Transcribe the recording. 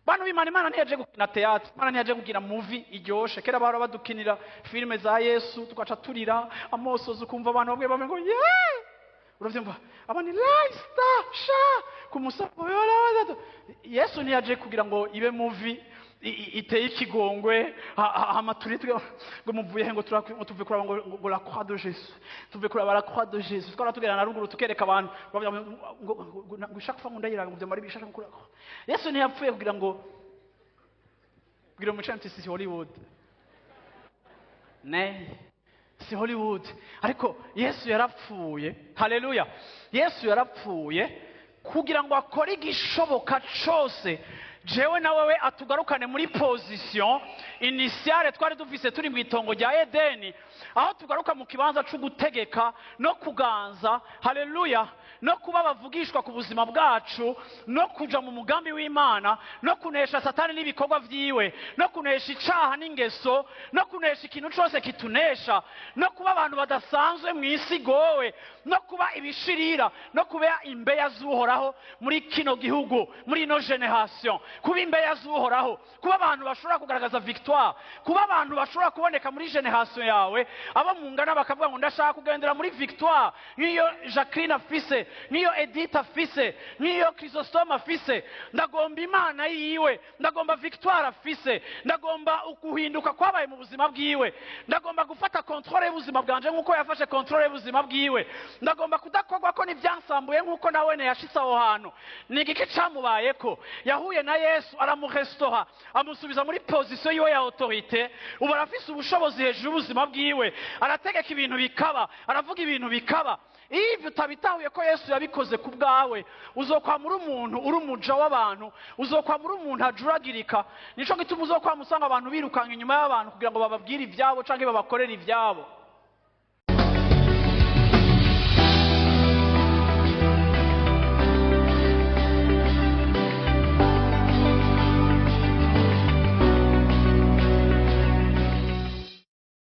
bantu b'Imana, Imana ntiyaje gukina teatro, Imana ntiyaje kugira movie iryoshe. Kera bahora badukinira filime za Yesu tugaca turira amosozi, ukumva abantu bamwe bamwe ngo yeah, uravyumva abani laista sha kumusabo yora. Yesu ntiyaje kugira ngo ibe movie iteye ikigongwe amaturitwe ngo muvuye ngo tuve kuraba ngo la croix de Jésus, tuve kuraba la croix de Jésus, tukora tugera na ruguru tukereka abantu ngo chaque fois ndayira ngo byamari bishaka kuri. Yesu ntiyapfuye kugira ngo mucanti si Hollywood ne, si Hollywood, ariko Yesu yarapfuye. Haleluya. Yesu yarapfuye kugira ngo akore igishoboka cyose jewe na wewe atugarukane muri position initiale twari dufise turi mu itongo rya Edeni, aho tugaruka mu kibanza cyo gutegeka no kuganza. Haleluya. No kuba bavugishwa ku buzima bwacu, no kuja mu mugambi w'Imana, no kunesha satani n'ibikorwa vyiwe, no kunesha icaha n'ingeso, no kunesha ikintu cyose kitunesha, no kuba abantu badasanzwe mu isi gowe, no kuba ibishirira, no kuba imbeya z'Uhoraho muri kino gihugu, muri ino generation, kuba imbeya z'Uhoraho, kuba abantu bashobora kugaragaza victoire, kuba abantu bashobora kuboneka muri generation yawe abo mungana bakavuga ngo ndashaka kugendera muri victoire nk'iyo Jacqueline afise, nk'iyo Edith afise, nk'iyo Chrysostome afise. Ndagomba Imana yiwe, ndagomba victoire afise, ndagomba ukuhinduka kwabaye mu buzima bwiwe, ndagomba gufata controle y'ubuzima bwanje nk'uko yafashe controle y'ubuzima bwiwe, ndagomba kudakorwa ko n'ibyansambuye nk'uko nawe yashitse aho hantu. Ni igiki camubayeko? Yahuye na Yesu aramurestora, amusubiza muri position yiwe ya autorité. Ubu arafise ubushobozi hejuru y'ubuzima bwiwe, arategeka ibintu bikaba, aravuga ibintu bikaba. Iyo utabitahuye ko Yesu yabikoze ku bwawe, uzokwamura umuntu uri umuja w'abantu, uzokwamura umuntu ajuragirika. Nico gituma uzokwamusanga abantu birukanka inyuma y'abantu kugira ngo bababwire ivyabo canke babakorere ivyabo.